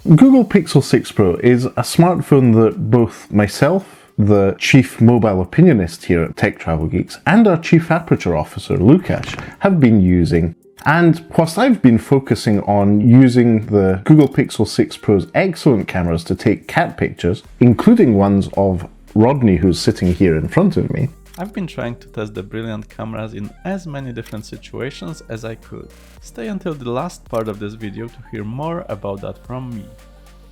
Google Pixel 6 Pro is a smartphone that both myself, the chief mobile opinionist here at Tech Travel Geeks, and our chief aperture officer, Lukasz, have been using. And whilst I've been focusing on using the Google Pixel 6 Pro's excellent cameras to take cat pictures, including ones of Rodney, who's sitting here in front of me, I've been trying to test the brilliant cameras in as many different situations as I could. Stay until the last part of this video to hear more about that from me.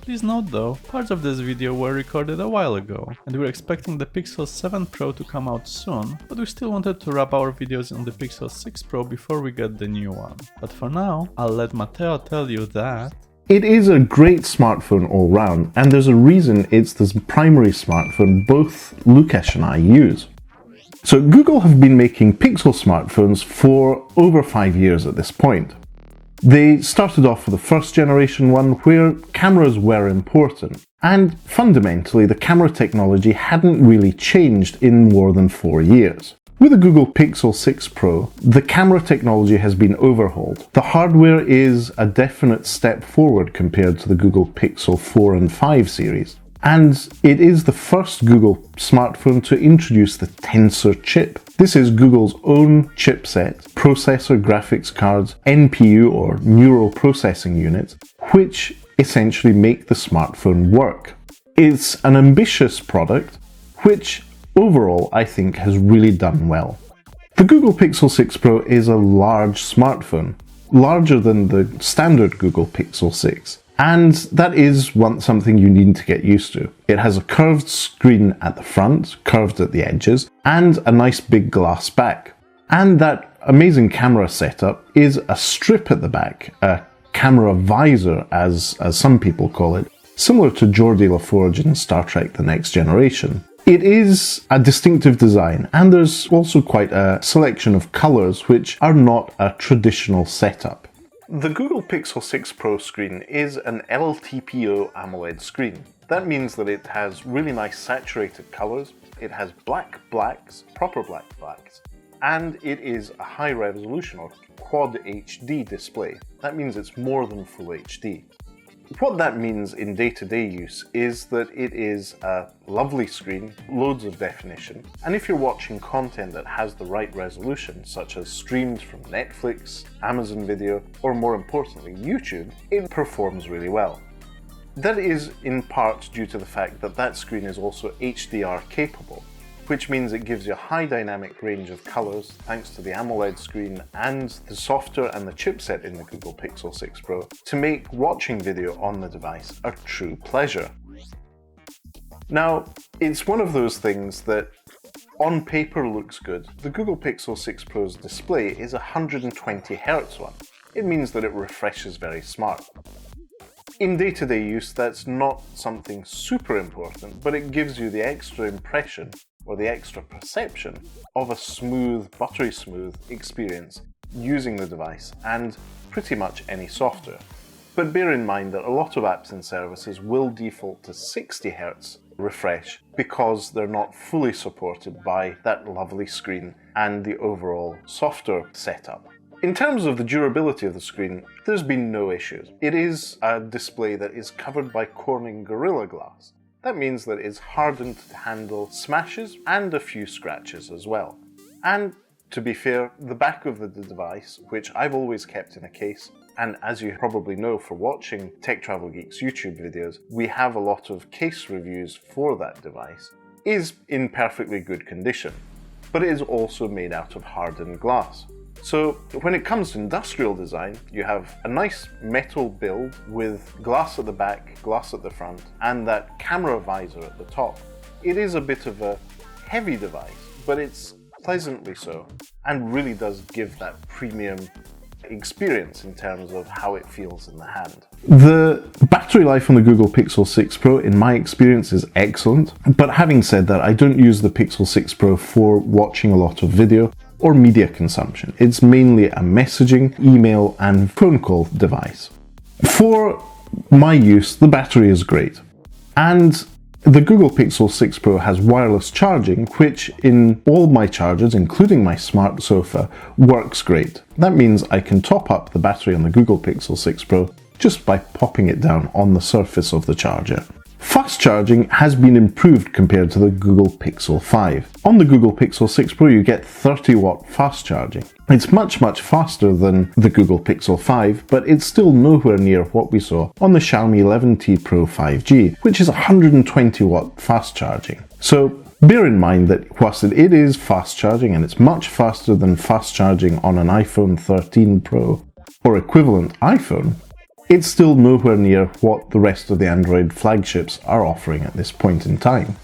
Please note though, parts of this video were recorded a while ago, and we're expecting the Pixel 7 Pro to come out soon, but we still wanted to wrap our videos on the Pixel 6 Pro before we get the new one. But for now, I'll let Matteo tell you that it is a great smartphone all round, and there's a reason it's the primary smartphone both Lukasz and I use. So Google have been making Pixel smartphones for over 5 years at this point. They started off with the first generation one where cameras were important, and fundamentally the camera technology hadn't really changed in more than 4 years. With the Google Pixel 6 Pro, the camera technology has been overhauled. The hardware is a definite step forward compared to the Google Pixel 4 and 5 series. And it is the first Google smartphone to introduce the Tensor chip. This is Google's own chipset, processor, graphics cards, NPU or neural processing units, which essentially make the smartphone work. It's an ambitious product, which overall I think has really done well. The Google Pixel 6 Pro is a large smartphone, larger than the standard Google Pixel 6. And that is something you need to get used to. It has a curved screen at the front, curved at the edges, and a nice big glass back. And that amazing camera setup is a strip at the back, a camera visor as some people call it, similar to Geordi LaForge in Star Trek The Next Generation. It is a distinctive design, and there's also quite a selection of colours which are not a traditional setup. The Google Pixel 6 Pro screen is an LTPO AMOLED screen. That means that it has really nice saturated colours, it has black blacks, proper black blacks, and it is a high resolution or Quad HD display. That means it's more than Full HD. What that means in day-to-day use is that it is a lovely screen, loads of definition, and if you're watching content that has the right resolution, such as streams from Netflix, Amazon Video, or more importantly YouTube, it performs really well. That is in part due to the fact that that screen is also HDR capable, which means it gives you a high dynamic range of colours thanks to the AMOLED screen and the software and the chipset in the Google Pixel 6 Pro to make watching video on the device a true pleasure. Now, it's one of those things that on paper looks good. The Google Pixel 6 Pro's display is a 120 Hz one. It means that it refreshes very smart. In day-to-day use, that's not something super important, but it gives you the extra impression or the extra perception of a smooth, buttery smooth experience using the device and pretty much any software. But bear in mind that a lot of apps and services will default to 60 Hz refresh because they're not fully supported by that lovely screen and the overall software setup. In terms of the durability of the screen, there's been no issues. It is a display that is covered by Corning Gorilla Glass. That means that it's hardened to handle smashes and a few scratches as well. And to be fair, the back of the device, which I've always kept in a case, and as you probably know for watching Tech Travel Geeks YouTube videos, we have a lot of case reviews for that device, is in perfectly good condition, but it is also made out of hardened glass. So when it comes to industrial design, you have a nice metal build with glass at the back, glass at the front, and that camera visor at the top. It is a bit of a heavy device, but it's pleasantly so, and really does give that premium experience in terms of how it feels in the hand. The battery life on the Google Pixel 6 Pro, in my experience, is excellent, but having said that, I don't use the Pixel 6 Pro for watching a lot of video or media consumption. It's mainly a messaging, email, and phone call device. For my use, the battery is great. And the Google Pixel 6 Pro has wireless charging, which in all my chargers, including my smart sofa, works great. That means I can top up the battery on the Google Pixel 6 Pro just by popping it down on the surface of the charger. Fast charging has been improved compared to the Google Pixel 5. On the Google Pixel 6 Pro you get 30-watt fast charging. It's much faster than the Google Pixel 5, but it's still nowhere near what we saw on the Xiaomi 11T Pro 5G, which is 120-watt fast charging. So bear in mind that whilst it is fast charging, and it's much faster than fast charging on an iPhone 13 Pro or equivalent iPhone, it's still nowhere near what the rest of the Android flagships are offering at this point in time.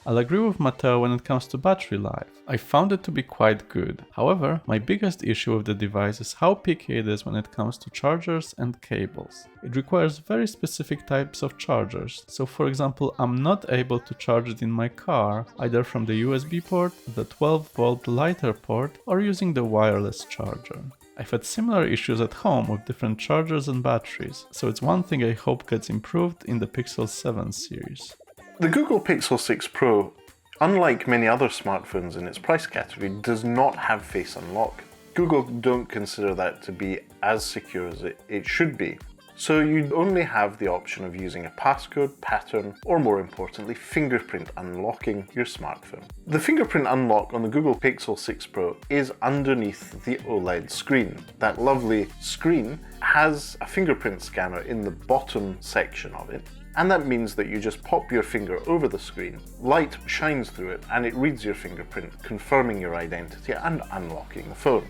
I'll agree with Matteo when it comes to battery life. I found it to be quite good. However, my biggest issue with the device is how picky it is when it comes to chargers and cables. It requires very specific types of chargers. So for example, I'm not able to charge it in my car, either from the USB port, the 12-volt lighter port, or using the wireless charger. I've had similar issues at home with different chargers and batteries, so it's one thing I hope gets improved in the Pixel 7 series. The Google Pixel 6 Pro, unlike many other smartphones in its price category, does not have Face Unlock. Google don't consider that to be as secure as it should be. So you only have the option of using a passcode, pattern, or more importantly, fingerprint unlocking your smartphone. The fingerprint unlock on the Google Pixel 6 Pro is underneath the OLED screen. That lovely screen has a fingerprint scanner in the bottom section of it, and that means that you just pop your finger over the screen, light shines through it, and it reads your fingerprint, confirming your identity and unlocking the phone.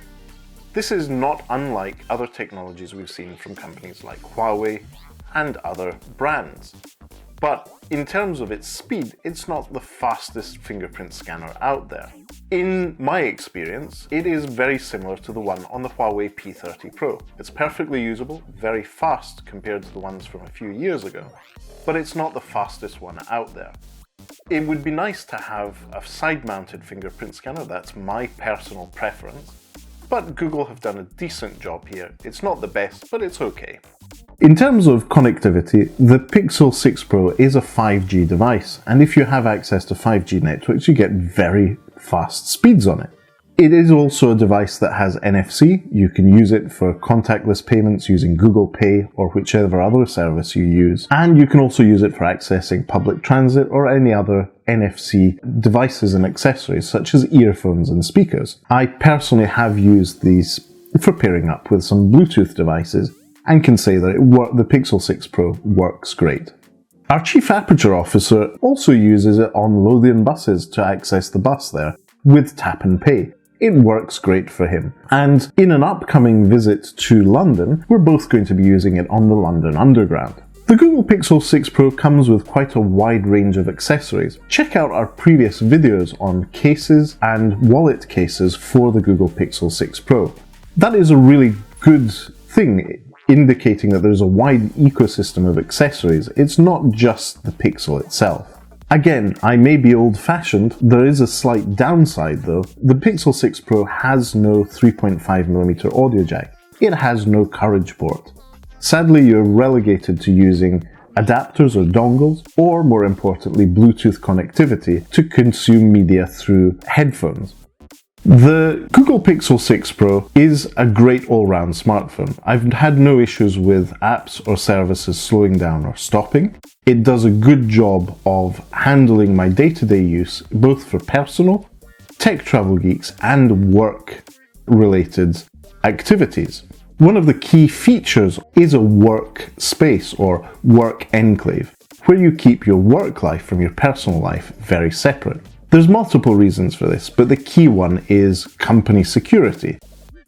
This is not unlike other technologies we've seen from companies like Huawei and other brands. But in terms of its speed, it's not the fastest fingerprint scanner out there. In my experience, it is very similar to the one on the Huawei P30 Pro. It's perfectly usable, very fast compared to the ones from a few years ago, but it's not the fastest one out there. It would be nice to have a side-mounted fingerprint scanner, that's my personal preference. But Google have done a decent job here. It's not the best, but it's okay. In terms of connectivity, the Pixel 6 Pro is a 5G device, and if you have access to 5G networks, you get very fast speeds on it. It is also a device that has NFC. You can use it for contactless payments using Google Pay or whichever other service you use. And you can also use it for accessing public transit or any other NFC devices and accessories such as earphones and speakers. I personally have used these for pairing up with some Bluetooth devices and can say that the Pixel 6 Pro works great. Our Chief Aperture Officer also uses it on Lothian buses to access the bus there with Tap and Pay. It works great for him. And in an upcoming visit to London, we're both going to be using it on the London Underground. The Google Pixel 6 Pro comes with quite a wide range of accessories. Check out our previous videos on cases and wallet cases for the Google Pixel 6 Pro. That is a really good thing, indicating that there's a wide ecosystem of accessories. It's not just the Pixel itself. Again, I may be old-fashioned, there is a slight downside though. The Pixel 6 Pro has no 3.5mm audio jack. It has no Courage port. Sadly, you're relegated to using adapters or dongles, or more importantly, Bluetooth connectivity to consume media through headphones. The Google Pixel 6 Pro is a great all-round smartphone. I've had no issues with apps or services slowing down or stopping. It does a good job of handling my day-to-day use, both for personal, Tech Travel Geeks, and work-related activities. One of the key features is a work space or work enclave, where you keep your work life from your personal life very separate. There's multiple reasons for this, but the key one is company security.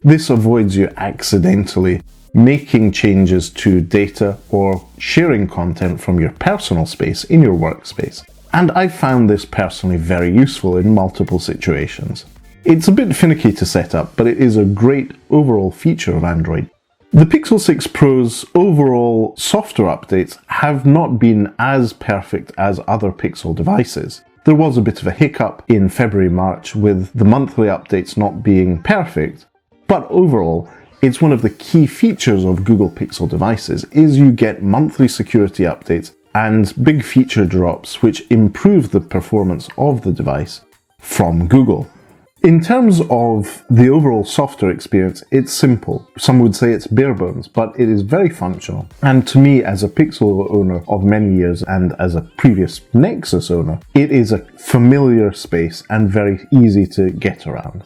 This avoids you accidentally making changes to data or sharing content from your personal space in your workspace. And I found this personally very useful in multiple situations. It's a bit finicky to set up, but it is a great overall feature of Android. The Pixel 6 Pro's overall software updates have not been as perfect as other Pixel devices. There was a bit of a hiccup in February-March with the monthly updates not being perfect, but overall, it's one of the key features of Google Pixel devices is you get monthly security updates and big feature drops which improve the performance of the device from Google. In terms of the overall software experience, it's simple. Some would say it's bare bones, but it is very functional. And to me, as a Pixel owner of many years and as a previous Nexus owner, it is a familiar space and very easy to get around.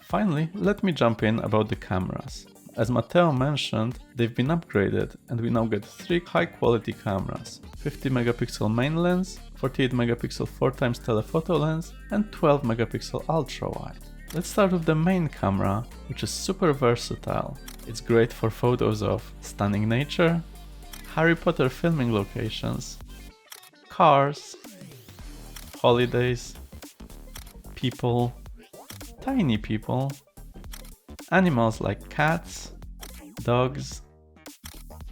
Finally, let me jump in about the cameras. As Matteo mentioned, they've been upgraded and we now get 3 high-quality cameras: 50 megapixel main lens, 48 megapixel 4x telephoto lens, and 12 megapixel ultra-wide. Let's start with the main camera, which is super versatile. It's great for photos of stunning nature, Harry Potter filming locations, cars, holidays, people, tiny people, animals like cats, dogs,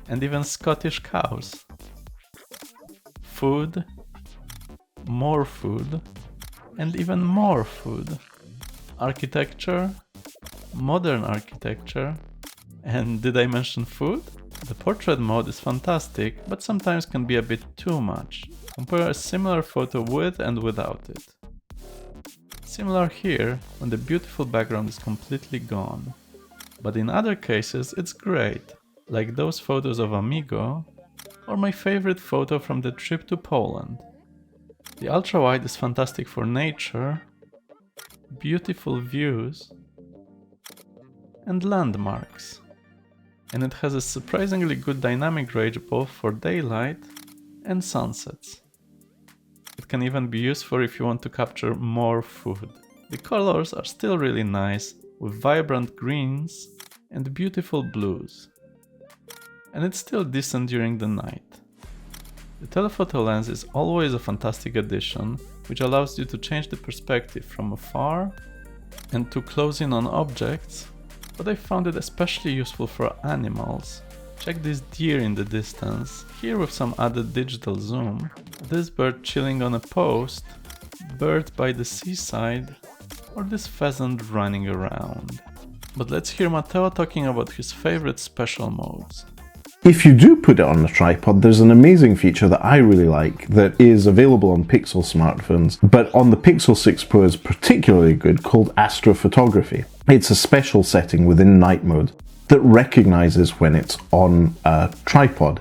and even Scottish cows. Food, more food, and even more food. Architecture, modern architecture, and did I mention food? The portrait mode is fantastic, but sometimes can be a bit too much. Compare a similar photo with and without it. Similar here, when the beautiful background is completely gone. But in other cases it's great, like those photos of Amigo, or my favorite photo from the trip to Poland. The ultra-wide is fantastic for nature, beautiful views, and landmarks. And it has a surprisingly good dynamic range both for daylight and sunsets. It can even be used for if you want to capture more food. The colors are still really nice, with vibrant greens and beautiful blues. And it's still decent during the night. The telephoto lens is always a fantastic addition, which allows you to change the perspective from afar and to close in on objects, but I found it especially useful for animals. Check this deer in the distance, here with some added digital zoom, this bird chilling on a post, bird by the seaside, or this pheasant running around. But let's hear Matteo talking about his favorite special modes. If you do put it on the tripod, there's an amazing feature that I really like that is available on Pixel smartphones, but on the Pixel 6 Pro is particularly good, called astrophotography. It's a special setting within night mode that recognizes when it's on a tripod.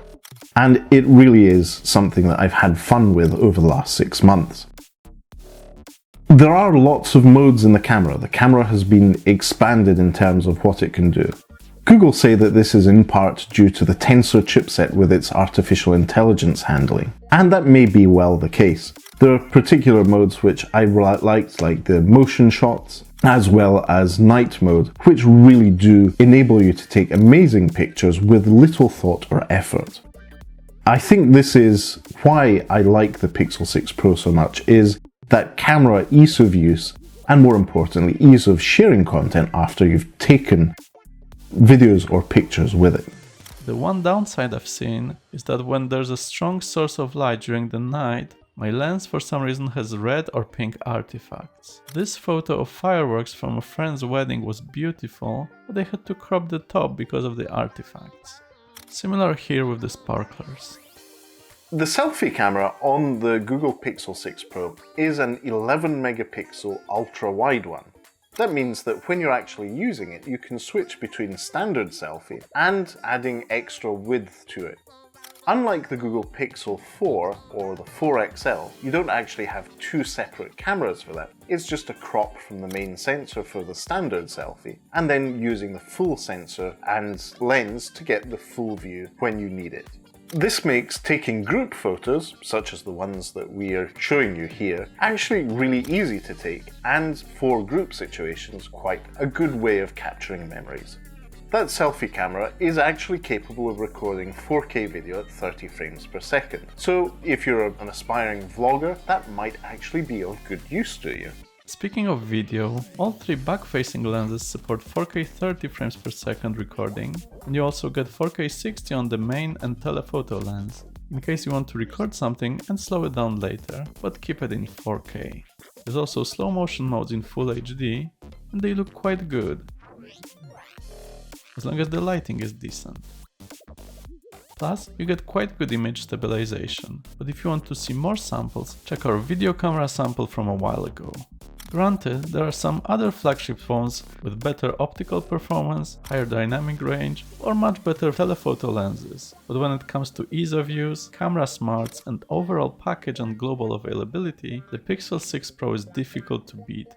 And it really is something that I've had fun with over the last 6 months. There are lots of modes in the camera. The camera has been expanded in terms of what it can do. Google say that this is in part due to the Tensor chipset with its artificial intelligence handling. And that may be well the case. There are particular modes which I liked, like the motion shots, as well as night mode, which really do enable you to take amazing pictures with little thought or effort. I think this is why I like the Pixel 6 Pro so much, is that camera ease of use, and more importantly, ease of sharing content after you've taken videos or pictures with it. The one downside I've seen is that when there's a strong source of light during the night, my lens for some reason has red or pink artifacts. This photo of fireworks from a friend's wedding was beautiful, but I had to crop the top because of the artifacts. Similar here with the sparklers. The selfie camera on the Google Pixel 6 Pro is an 11 megapixel ultra-wide one. That means that when you're actually using it, you can switch between standard selfie and adding extra width to it. Unlike the Google Pixel 4 or the 4 XL, you don't actually have two separate cameras for that. It's just a crop from the main sensor for the standard selfie, and then using the full sensor and lens to get the full view when you need it. This makes taking group photos, such as the ones that we are showing you here, actually really easy to take, and for group situations, quite a good way of capturing memories. That selfie camera is actually capable of recording 4K video at 30 frames per second. So if you're an aspiring vlogger, that might actually be of good use to you. Speaking of video, all three back-facing lenses support 4K 30 frames per second recording, and you also get 4K 60 on the main and telephoto lens, in case you want to record something and slow it down later, but keep it in 4K. There's also slow motion modes in Full HD, and they look quite good, as long as the lighting is decent. Plus, you get quite good image stabilization, but if you want to see more samples, check our video camera sample from a while ago. Granted, there are some other flagship phones with better optical performance, higher dynamic range, or much better telephoto lenses, but when it comes to ease of use, camera smarts, and overall package and global availability, the Pixel 6 Pro is difficult to beat.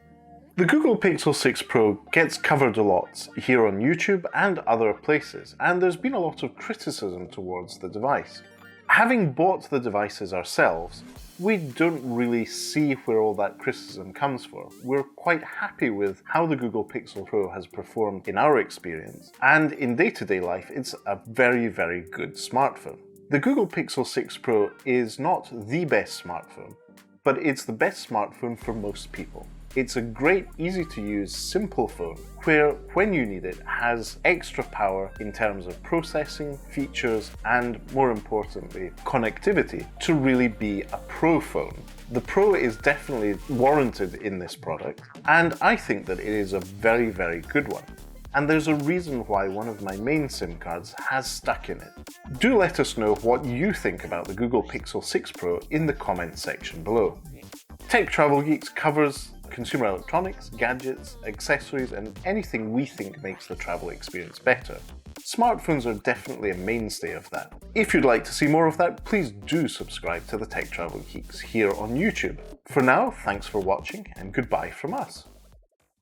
The Google Pixel 6 Pro gets covered a lot here on YouTube and other places, and there's been a lot of criticism towards the device. Having bought the devices ourselves, we don't really see where all that criticism comes from. We're quite happy with how the Google Pixel Pro has performed in our experience, and in day-to-day life it's a very, very good smartphone. The Google Pixel 6 Pro is not the best smartphone, but it's the best smartphone for most people. It's a great, easy-to-use, simple phone where, when you need it, has extra power in terms of processing, features, and more importantly, connectivity to really be a pro phone. The Pro is definitely warranted in this product, and I think that it is a very, very good one. And there's a reason why one of my main SIM cards has stuck in it. Do let us know what you think about the Google Pixel 6 Pro in the comments section below. Tech Travel Geeks covers consumer electronics, gadgets, accessories, and anything we think makes the travel experience better. Smartphones are definitely a mainstay of that. If you'd like to see more of that, please do subscribe to the Tech Travel Geeks here on YouTube. For now, thanks for watching and goodbye from us.